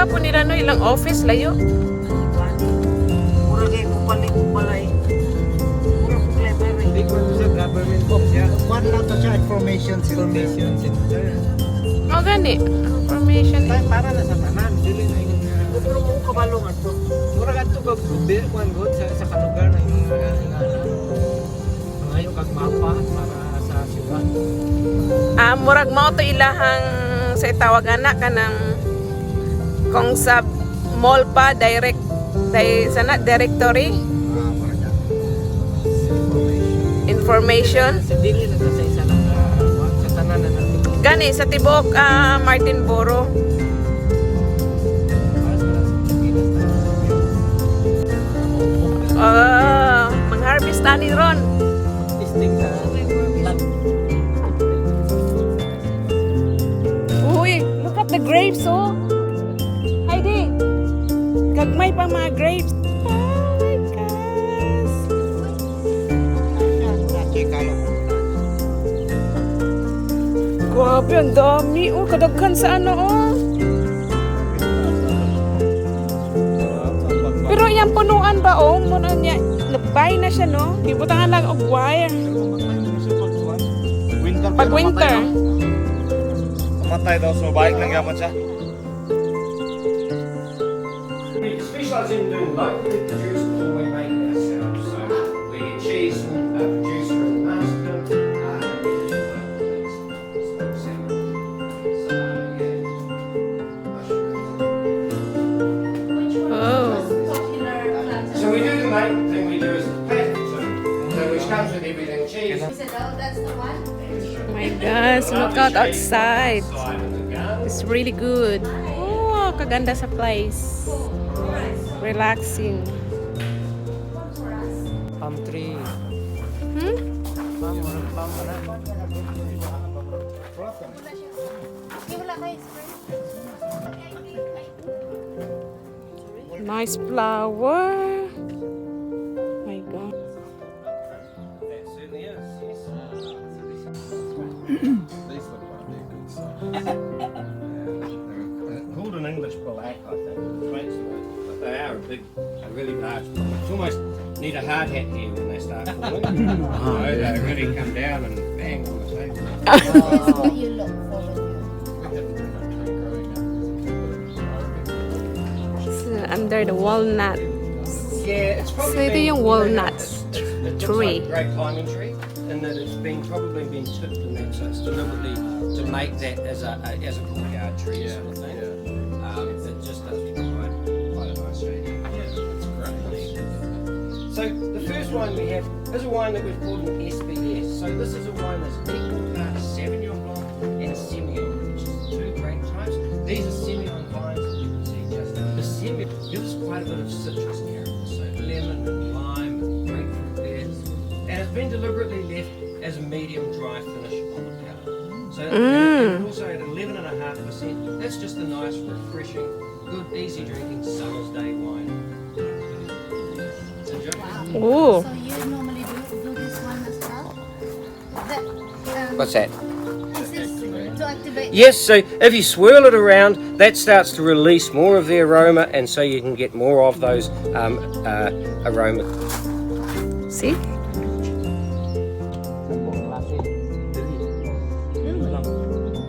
po nila no, ilang office layo. Mura kayo kupalit balay. Mura po library. Hindi ko sa government box ya. One lang to siya information center. O gani, information. Para na sa tanan. Dili na yung pero mo kabalong ato. Mura kadto kag budir kuan god sa kalugar na yung ngayon kag mapa para sa siwa. Murag mao to ilahang sa tawag anak kanang kung sa mall pa direct sana directory information Sa dili na sa isa lang sa tanan na natin. gani sa tibok Martinborough. Mang-harvest ani ron. Isting sa Uy, look at the grapes, oh. Heidi, gagmay pa mga grapes. Oh my gosh. Grabe, ang dami. Oh, kadaghan sa ano, oh. Pero yung punuan ba, oh? Muna niya, napay na siya, no? Ibutangan lang og wire. Pag winter. Matay daw, so bike lang yaman siya. We specialise in doing locally produced before we make it ourselves. So we get cheese from a producer in Marsden, so we do the main thing we do is the packet, so which comes with everything cheese. That's the one. Oh my gosh, look out outside. It's really good. Oh, kaganda sa place. Relaxing. palm tree. Nice flower. My God. That certainly is, yes. These look like they're good size. Called an English black, I think. But they are a really large plant. It's almost need a hard hat here when they start falling. So they really come down and bang on the table. That's what you look for when Under the walnut. Yeah, it's probably So ito been, yung walnut it looks tree. like a great climbing tree, and that it's probably been tipped and that, so it's deliberately to make that as a courtyard tree sort of thing. It just does provide quite a nice shade. So the first wine we have is a wine that we've called an SBS. So this is a wine that's equal parts Sauvignon Blanc and Semillon, which is the two grape types. These are Semillon vines that you can see just the Semillon gives quite a bit of citrus character, so lemon and lime and grapefruit beers, and it's been deliberately left as a medium dry finish on the palate. So and also at 11.5%, that's just a nice, refreshing, good, easy drinking summer's day wine. Enjoy. Oh. So you normally do this one as well? What's that? Is this to activate? Yes, so if you swirl it around, that starts to release more of the aroma, and so you can get more of those aromas. See?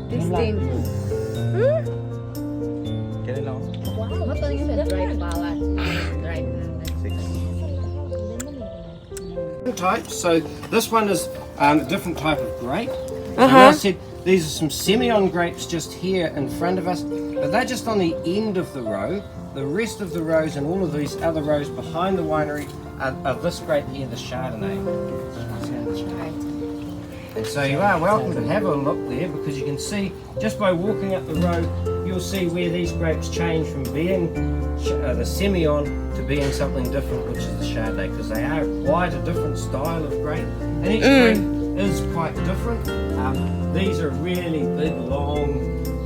Tasting. What are you dry bawat? Dry. Types. So this one is a different type of grape. So as I said, these are some Semillon grapes just here in front of us, but they're just on the end of the row. The rest of the rows and all of these other rows behind the winery are this grape here, the Chardonnay. And so you are welcome to have a look there, because you can see just by walking up the road, you'll see where these grapes change from being the Semillon to being something different, which is the Chardonnay, because they are quite a different style of grape, and each grape is quite different. These are really big, long,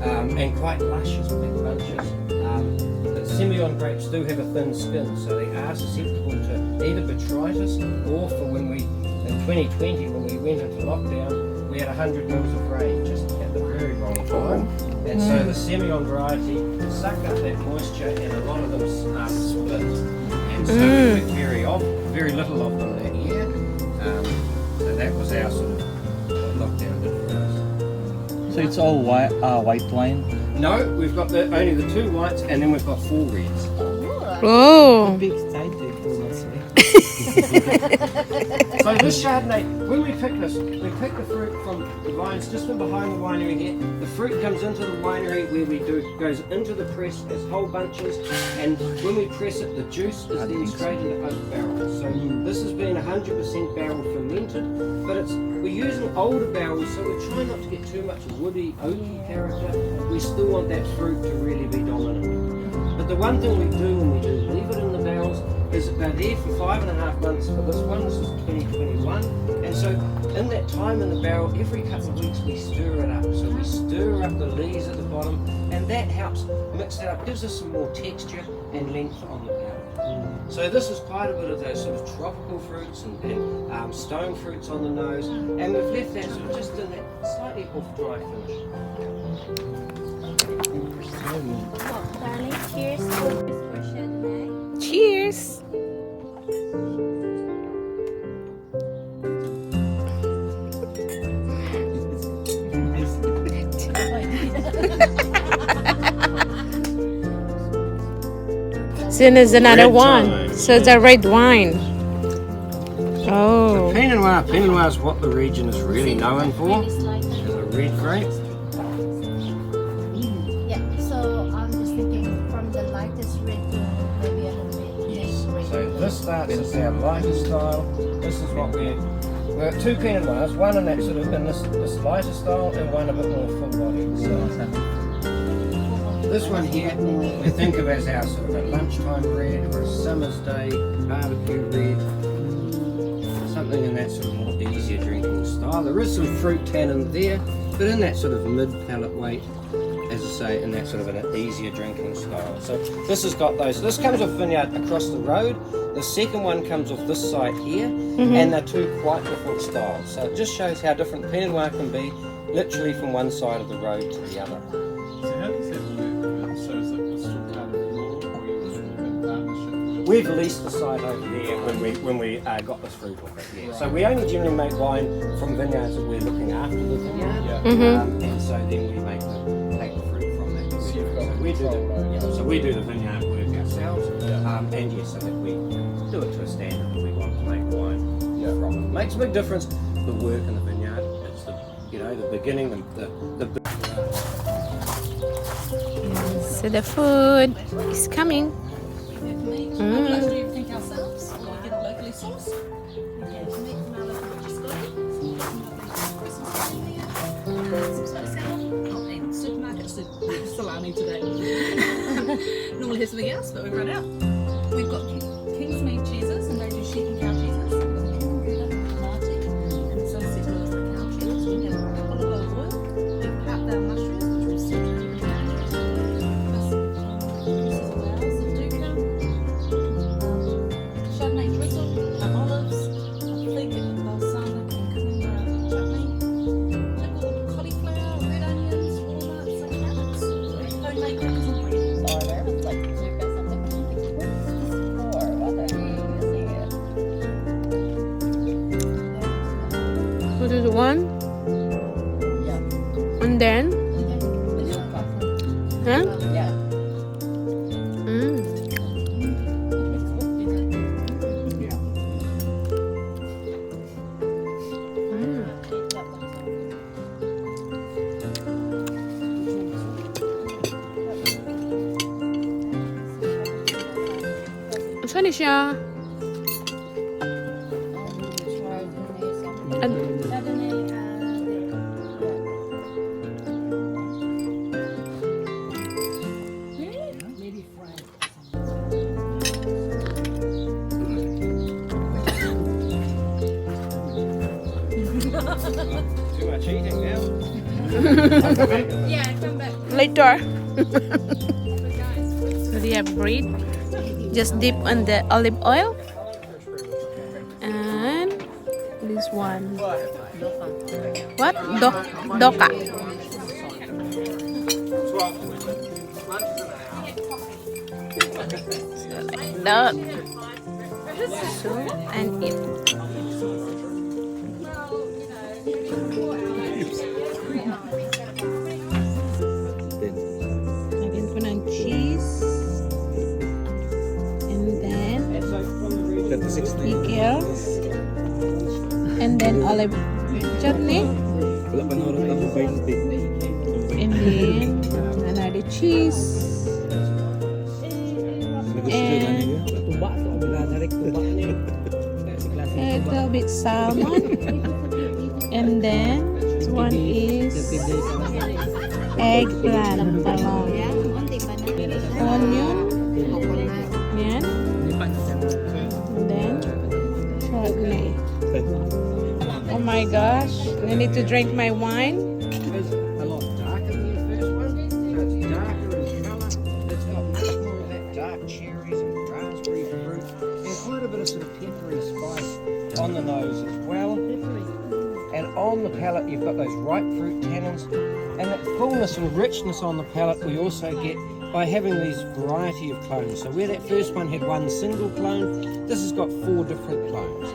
and quite luscious big bunches. The Semillon grapes do have a thin skin, so they are susceptible to either botrytis or for when we, in 2020, when we went into lockdown, we had 100 mils of rain just at the very wrong time. And so the Semillon variety suck up that moisture, and a lot of them split. And so we took very little of them that year. So that was our sort of what lockdown did for us. So it's all white wine. No, we've got only the 2 whites, and then we've got 4 reds. Oh. Big excited, let's say. So this Chardonnay, when we pick this, we pick the fruit from the vines just in behind the winery here. The fruit comes into the winery where goes into the press as whole bunches, and when we press it, the juice is then straight into oak barrels. So this has been 100% barrel fermented, but we're using older barrels, so we're trying not to get too much woody, oaky character. We still want that fruit to really be dominant. But the one thing we do when we do leave it in the barrels is they're there for 5.5 months for this one. This is 2021, and so in that time in the barrel, every couple of weeks we stir it up. So we stir up the leaves at the bottom, and that helps mix that up, gives us some more texture and length on the barrel. So this is quite a bit of those sort of tropical fruits and stone fruits on the nose, and we've left that sort of just in that slightly off dry finish. Well, darling, cheers for Chardonnay. Cheers. So there's another Red one. wine. So it's a red wine. Oh. Pinot Noir is what the region is really known for. It's like Is a red grape. yeah, so I'm just thinking from the lightest red to maybe a little bit Yes. red. So this starts as our lighter style. This is what we've got 2 Pinot Noirs, one in that sort of in this lighter style and one a bit more full bodied. So this one here we think of as our sort of a lunchtime red or a summer's day barbecue red. Something in that sort of more easier drinking style. There is some fruit tannin there, but in that sort of mid-palate weight, as I say, in that sort of an easier drinking style. So this has got those. This comes off vineyard across the road. The second one comes off this side here, and they're 2 quite different styles. So it just shows how different Pinot Noir can be, literally from one side of the road to the other. So how does that work? So is it still part of your, or you're in partnership? We've leased the site over there when we got this fruit off it. Yeah. So we only generally make wine from vineyards that we're looking after the vineyard, Yeah. and so then we take the fruit from that. So you've got we do control over it. so we do the vineyard work ourselves, Yeah. and yes, so that we do it to a standard that we want to make wine Yeah. from it. Makes a big difference. The work in the vineyard, it's the beginning, the So the food is coming. Would we like to do everything ourselves or get it locally sourced? Meat from our local butcher's garden, some Christmas some sort of salmon, and supermarket soup. Salami today. Normally has something else, but we've run out. We've got King's Mead cheeses, and they do sheep and cow cheeses. We've got Gouda, Marti, and some set of the cow cheese. We have olive oil. We've cut the mushrooms, which we've seasoned with Chardonnay drizzle, olives, a fig of balsamic and cucumber chutney, pickled cauliflower, red onions, walnuts and carrots, homemade crackers and bread. Oh, there was like we've got something for what are you using it? So this one. Yeah. And then, huh? Yeah. Mm. Saan siya? too much eating now. Yeah, come back. Later. But guys, So they have bread. Just dip on the olive oil. And this one. What? Doka. That. So, and eat. Lagyan ko ng cheese. And then, pickles. And then, olive chutney. And then, another cheese. And a little bit salmon. And then, this one is eggplant. Onion. Yan. And then, chutney. Oh my gosh, I need to drink my wine. It's a lot darker than the first one, so it's darker in colour. It's got much more of that dark cherries and raspberry fruit, and quite a bit of sort of peppery spice on the nose as well. And on the palate, you've got those ripe fruit tannins, and that fullness and richness on the palate we also get by having these variety of clones. So where that first one had one single clone, this has got 4 different clones.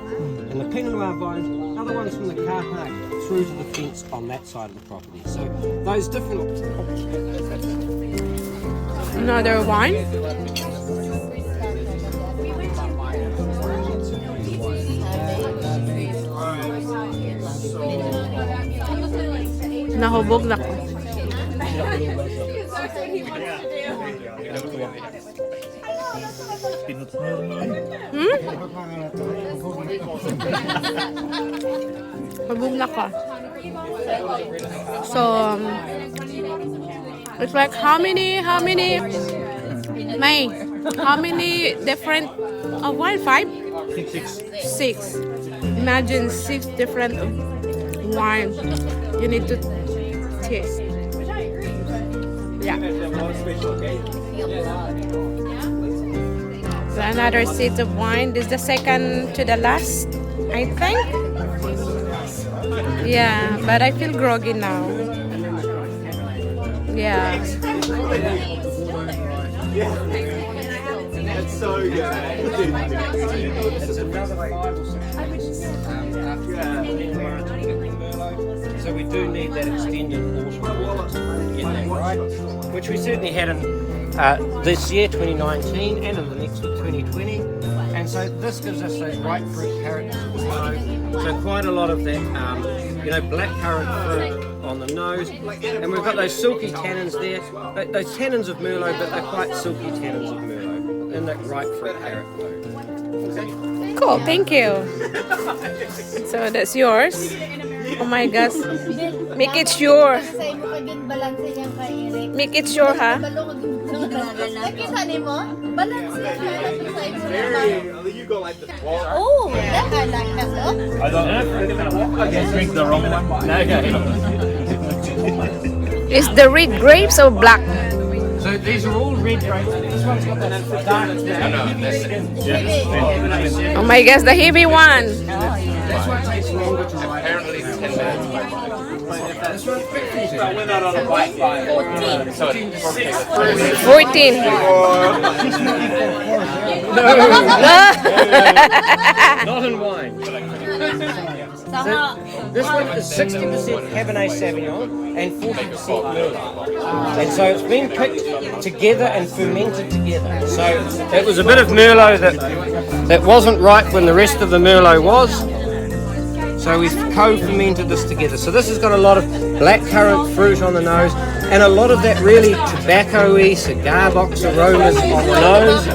And the Pinot Noir vines are the ones from the car park through to the fence on that side of the property. So those different... Another wine. Nahubog na ko. Nahubog na ko. So, it's like how many, May, how many different, wine? 5? 6. Imagine 6 different wine. You need to taste. Yeah. So another set of wine. This is the second to the last, I think. Yeah, but I feel groggy now. Yeah. That's so good. It's another 5 or 6 So we do need that extended autumn to get that right, which we certainly had in this year, 2019, and in the next 2020. And so this gives us those ripe fruit characters of the nose. So quite a lot of that, black currant fruit on the nose, and we've got those silky tannins there. Those tannins of Merlot, but they're quite silky tannins of Merlot in that ripe fruit character. Cool, thank you. So that's yours. Oh my gosh. Make it sure. Make it sure, ha? Nakita ni mo? Balance You go like the Oh, that I like that. I don't know. I guess drink the wrong one. No, Is the red grapes or black? So these are all red grapes. This one's got that dark Oh my gosh, the heavy one. This one takes longer to ripen. apparently 10 minutes. This one's quick. I went out on a bike ride. 14. Not in wine. So this one is 60% Cabernet Sauvignon and 40% Merlot. And so it's been picked together and fermented together. So it was a bit of Merlot that wasn't ripe when the rest of the Merlot was. So we've co-fermented this together. So this has got a lot of black currant fruit on the nose and a lot of that really tobacco-y cigar box aromas on the nose.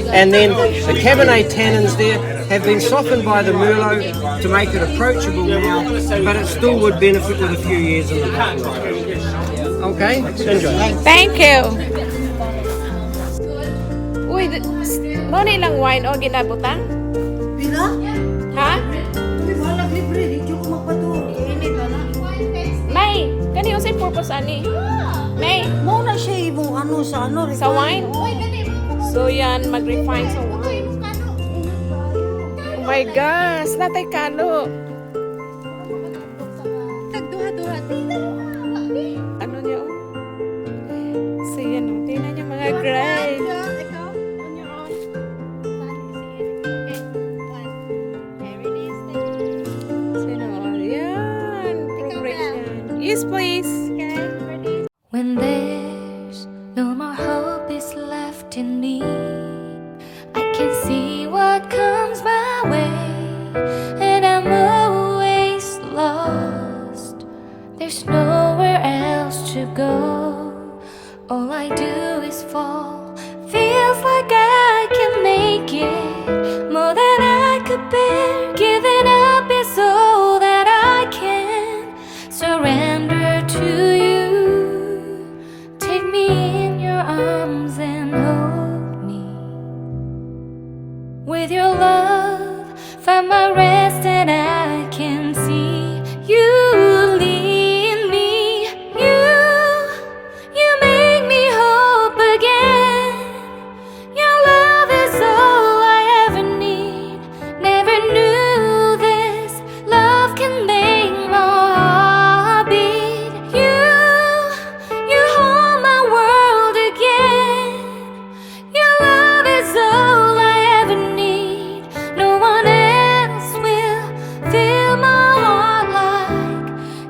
And then the Cabernet tannins there have been softened by the Merlot to make it approachable now, but it still would benefit with a few years in the bottle. Okay, enjoy. Thank you. Uy, mo na ilang wine o ginabutang? Pila? Ha? Uy, bahala libre. Dito ko magpatuloy. Init ba na? May, kani yung say purpose ani? May, Mo na siya ibong ano sa ano. sa wine? So yan, mag-refine sa wine. Oh my gosh, natay kalo. Ano niya? no more hope is left in me. I can see what comes my way, and I'm always lost. There's nowhere else to go. All I do is fall. Feels like I can make it more than I could bear. Giving up is all that I can surrender to you. Take me in your arms and hold me. With your love, find my rest, and I can see you lead me. You make me hope again. Your love is all I ever need. Never knew this love can make my heart beat. You hold my world again. Your love is all I ever need. No one else will fill my heart like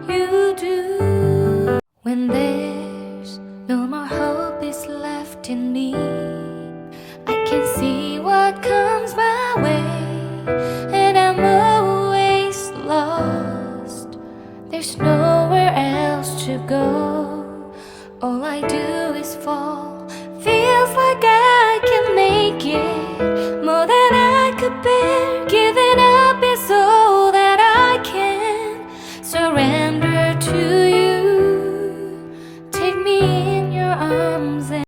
you do. When there's no more hope is left in me, I can see what comes my way, and I'm always lost. There's nowhere else to go. All I do is fall. Feels like I can make it more than I could bear.